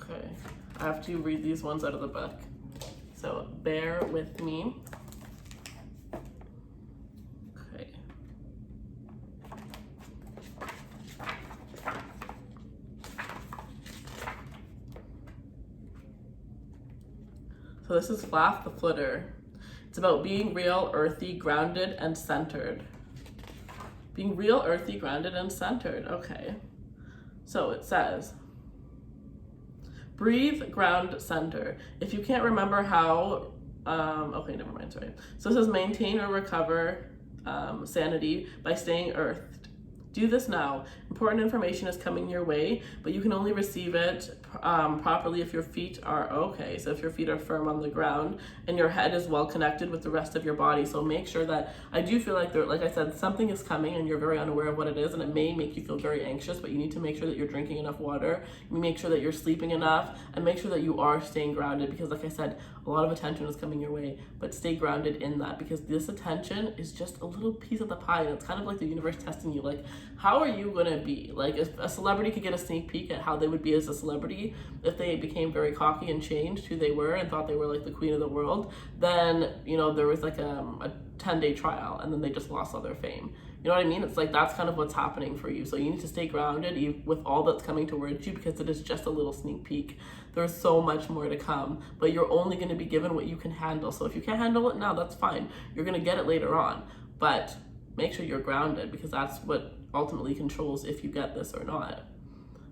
Speaker 1: Okay, I have to read these ones out of the book. So bear with me. Okay. So this is Flaff the Flitter. It's about being real, earthy, grounded, and centered. Being real, earthy, grounded, and centered. Okay. So it says, breathe, ground, center. If you can't remember how, okay, never mind, sorry. So it says maintain or recover sanity by staying earthed. Do this now. Important information is coming your way, but you can only receive it properly if your feet are okay. So if your feet are firm on the ground and your head is well connected with the rest of your body. So make sure that, I do feel like like I said, something is coming and you're very unaware of what it is, and it may make you feel very anxious, but you need to make sure that you're drinking enough water, you make sure that you're sleeping enough, and make sure that you are staying grounded, because like I said, a lot of attention is coming your way, but stay grounded in that, because this attention is just a little piece of the pie, and it's kind of like the universe testing you. Like, how are you gonna be? Like, if a celebrity could get a sneak peek at how they would be as a celebrity if they became very cocky and changed who they were and thought they were like the queen of the world, then, you know, there was like a 10-day trial and then they just lost all their fame. You know what I mean? It's like, that's kind of what's happening for you. So you need to stay grounded with all that's coming towards you, because it is just a little sneak peek. There's so much more to come, but you're only going to be given what you can handle. So if you can't handle it now, that's fine. You're going to get it later on, but make sure you're grounded, because that's what ultimately controls if you get this or not.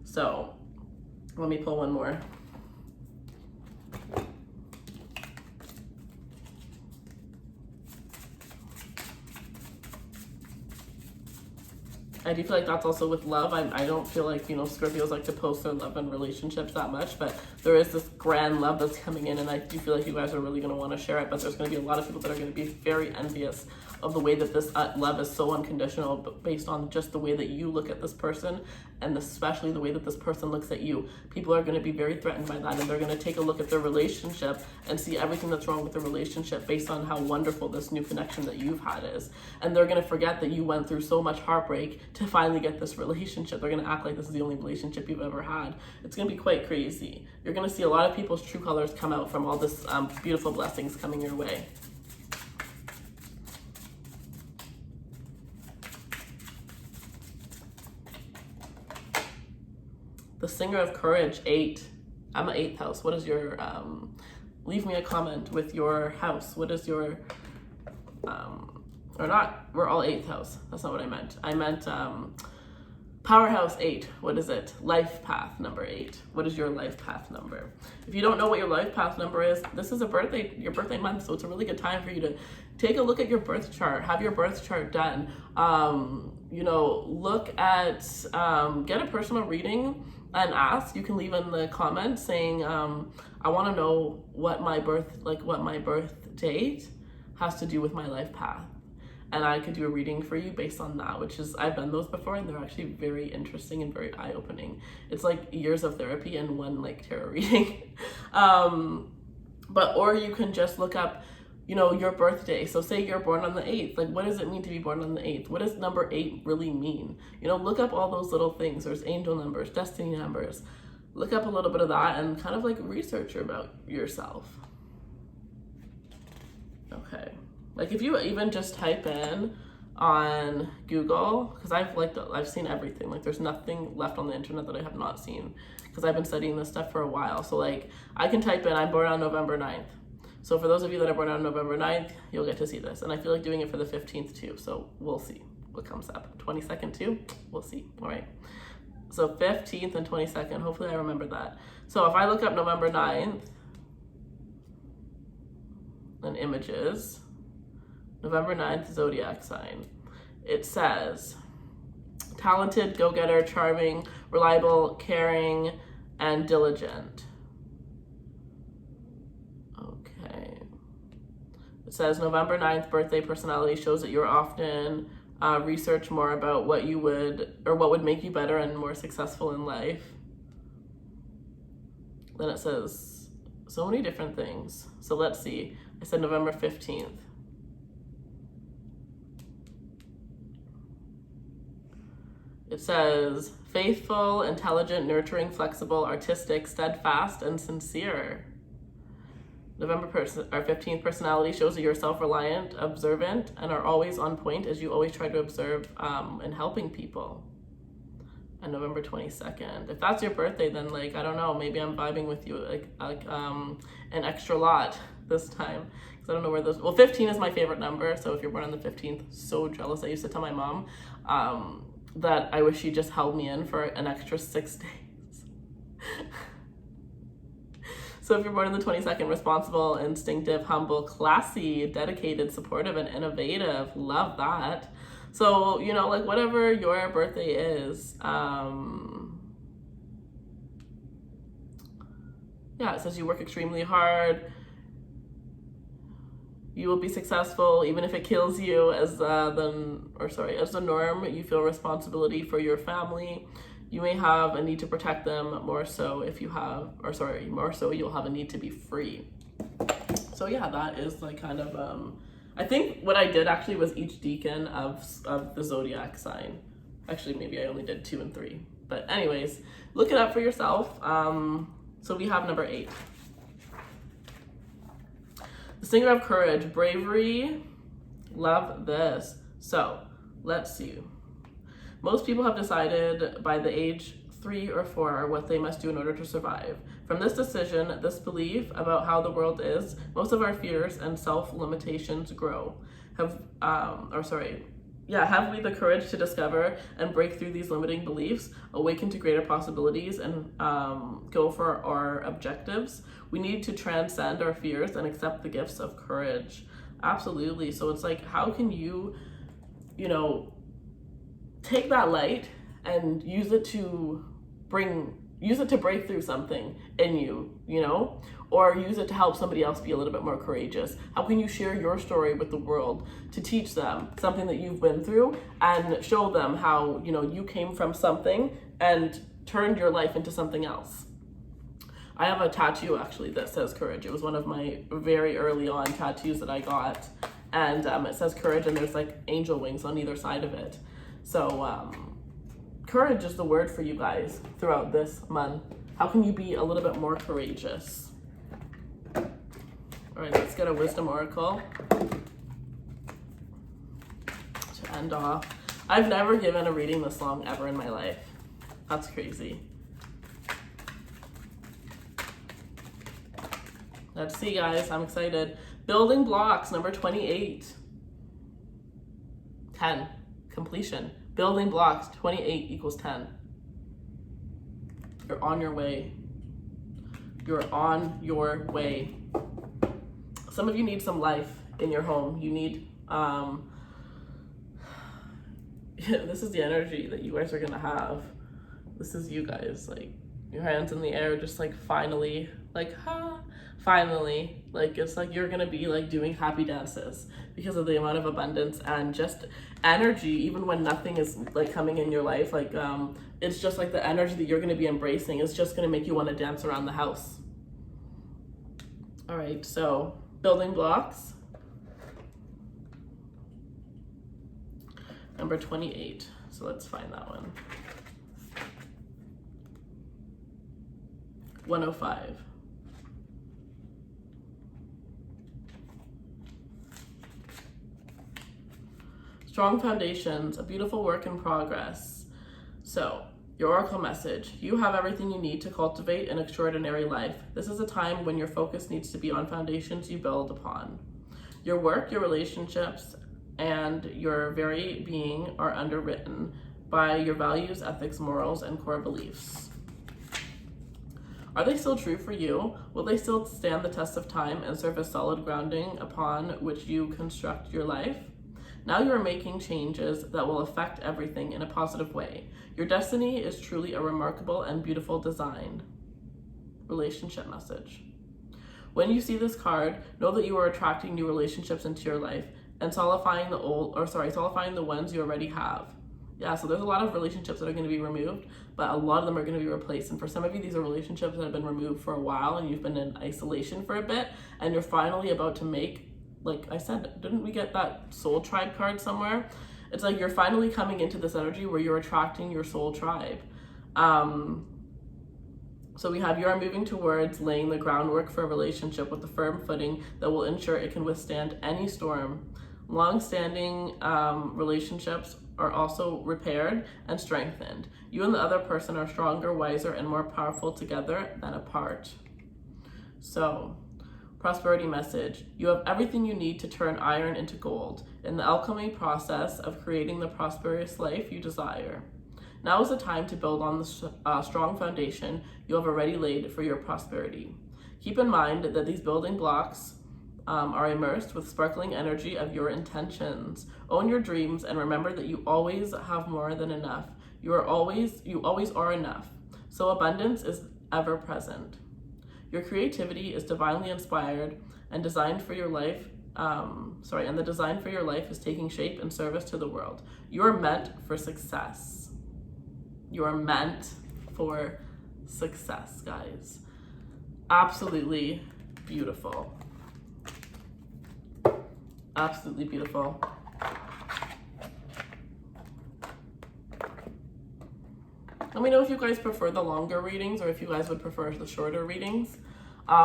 Speaker 1: So let me pull one more. I do feel like that's also with love. I don't feel like, you know, Scorpios like to post their love and relationships that much, but there is this grand love that's coming in, and I do feel like you guys are really going to want to share it, but there's going to be a lot of people that are going to be very envious of the way that this love is so unconditional, based on just the way that you look at this person, and especially the way that this person looks at you. People are going to be very threatened by that, and they're going to take a look at their relationship and see everything that's wrong with the relationship based on how wonderful this new connection that you've had is. And they're going to forget that you went through so much heartbreak to finally get this relationship. They're going to act like this is the only relationship you've ever had. It's going to be quite crazy. You're going to see a lot of people's true colors come out from all this beautiful blessings coming your way. The Singer of Courage, 8. I'm an 8th house. What is your, leave me a comment with your house. What is your, or not, we're all 8th house. That's not what I meant. I meant Powerhouse 8. What is it? Life path number 8. What is your life path number? If you don't know what your life path number is, this is your birthday month, so it's a really good time for you to take a look at your birth chart. Have your birth chart done. You know, look at, get a personal reading and ask. You can leave in the comments saying, I want to know what my birth date has to do with my life path. And I could do a reading for you based on that, which is, I've done those before, and they're actually very interesting and very eye-opening. It's like years of therapy and one like tarot reading. Or you can just look up, you know, your birthday. So say you're born on the 8th. Like, what does it mean to be born on the 8th? What does number 8 really mean? You know, look up all those little things. There's angel numbers, destiny numbers. Look up a little bit of that and kind of like research about yourself. Okay. Like, if you even just type in on Google, because I've seen everything. Like, there's nothing left on the internet that I have not seen, because I've been studying this stuff for a while. So like, I can type in, I'm born on November 9th. So for those of you that are born on November 9th, you'll get to see this. And I feel like doing it for the 15th too. So we'll see what comes up. 22nd too, we'll see. All right. So 15th and 22nd, hopefully I remember that. So if I look up November 9th and images, November 9th, zodiac sign. It says, talented, go-getter, charming, reliable, caring, and diligent. Okay. It says November 9th birthday personality shows that you're often research more about what would make you better and more successful in life. Then it says so many different things. So let's see. I said November 15th. It says faithful, intelligent, nurturing, flexible, artistic, steadfast, and sincere. November 15th personality shows that you're self-reliant, observant, and are always on point as you always try to observe and helping people. And November 22nd. If that's your birthday, then like, I don't know, maybe I'm vibing with you like an extra lot this time. Because I don't know where those, well, 15 is my favorite number. So if you're born on the 15th, so jealous. I used to tell my mom that I wish she just held me in for an extra 6 days. So if you're born on the 22nd, responsible, instinctive, humble, classy, dedicated, supportive, and innovative. Love that. So, you know, like whatever your birthday is, yeah, it says you work extremely hard. You will be successful even if it kills you as the norm. You feel responsibility for your family. You may have a need to protect them more so you'll have a need to be free. So yeah, that is like kind of, I think what I did actually was each decan of the zodiac sign. Actually, maybe I only did 2 and 3. But anyways, look it up for yourself. So we have number 8. The Singer of Courage, bravery, love this. So let's see. Most people have decided by the age 3 or 4 what they must do in order to survive. From this decision, this belief about how the world is, most of our fears and self-limitations grow. Have we the courage to discover and break through these limiting beliefs, awaken to greater possibilities, and go for our objectives? We need to transcend our fears and accept the gifts of courage. Absolutely. So it's like, how can you, take that light and use it to break through something in you, or use it to help somebody else be a little bit more courageous? How can you share your story with the world to teach them something that you've been through and show them how, you came from something and turned your life into something else? I have a tattoo actually that says courage. It was one of my very early on tattoos that I got, and it says courage, and there's like angel wings on either side of it. So courage is the word for you guys throughout this month. How can you be a little bit more courageous? All right, let's get a wisdom oracle to end off. I've never given a reading this long ever in my life. That's crazy. Let's see, guys. I'm excited. Building blocks, number 28. 10. Completion. Building blocks, 28 equals 10. You're on your way. You're on your way. Some of you need some life in your home. You need, this is the energy that you guys are gonna have. This is you guys, like, your hands in the air, just like finally, like, finally, like, it's like you're gonna be like doing happy dances because of the amount of abundance and just energy, even when nothing is like coming in your life. Like, it's just like the energy that you're gonna be embracing is just gonna make you want to dance around the house. All right, so building blocks, number 28. So let's find that one. 105. Strong foundations, a beautiful work in progress. So, your oracle message: you have everything you need to cultivate an extraordinary life. This is a time when your focus needs to be on foundations you build upon. Your work, your relationships, and your very being are underwritten by your values, ethics, morals, and core beliefs. Are they still true for you? Will they still stand the test of time and serve as solid grounding upon which you construct your life? Now you are making changes that will affect everything in a positive way. Your destiny is truly a remarkable and beautiful design. Relationship message. When you see this card, know that you are attracting new relationships into your life and solidifying the ones you already have. Yeah, so there's a lot of relationships that are going to be removed, but a lot of them are going to be replaced. And for some of you, these are relationships that have been removed for a while and you've been in isolation for a bit, and you're finally about to make, like I said, didn't we get that soul tribe card somewhere? It's like you're finally coming into this energy where you're attracting your soul tribe. So we have, you are moving towards laying the groundwork for a relationship with a firm footing that will ensure it can withstand any storm. Long-standing relationships are also repaired and strengthened. You and the other person are stronger, wiser, and more powerful together than apart. So, prosperity message. You have everything you need to turn iron into gold in the alchemy process of creating the prosperous life you desire. Now is the time to build on the strong foundation you have already laid for your prosperity. Keep in mind that these building blocks are immersed with sparkling energy of your intentions. Own your dreams and remember that you always have more than enough. You always are enough. So abundance is ever present. Your creativity is divinely inspired and designed for your life. And the design for your life is taking shape in service to the world. You are meant for success. You are meant for success, guys. Absolutely beautiful. Absolutely beautiful. Let me know if you guys prefer the longer readings or if you guys would prefer the shorter readings.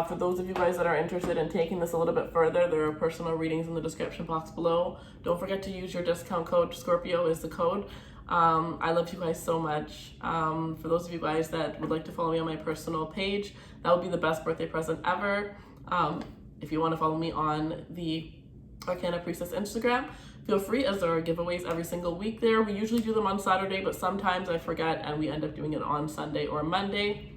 Speaker 1: For those of you guys that are interested in taking this a little bit further, there are personal readings in the description box below. Don't forget to use your discount code. Scorpio is the code. I love you guys so much. For those of you guys that would like to follow me on my personal page, that would be the best birthday present ever. If you want to follow me on the Arcana Priestess Instagram, feel free, as there are giveaways every single week there. We usually do them on Saturday, but sometimes I forget and we end up doing it on Sunday or Monday.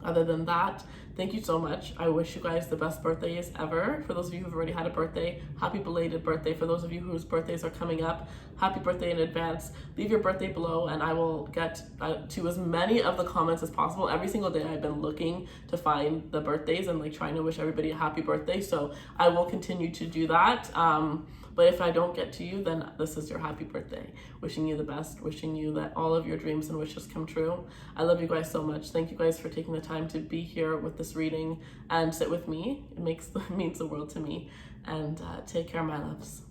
Speaker 1: Other than that, thank you so much. I wish you guys the best birthdays ever. For those of you who've already had a birthday, happy belated birthday. For those of you whose birthdays are coming up, happy birthday in advance. Leave your birthday below and I will get to as many of the comments as possible. Every single day I've been looking to find the birthdays and like trying to wish everybody a happy birthday. So I will continue to do that. But if I don't get to you, then this is your happy birthday. Wishing you the best, wishing you that all of your dreams and wishes come true. I love you guys so much. Thank you guys for taking the time to be here with this reading and sit with me. It means the world to me. And take care, my loves.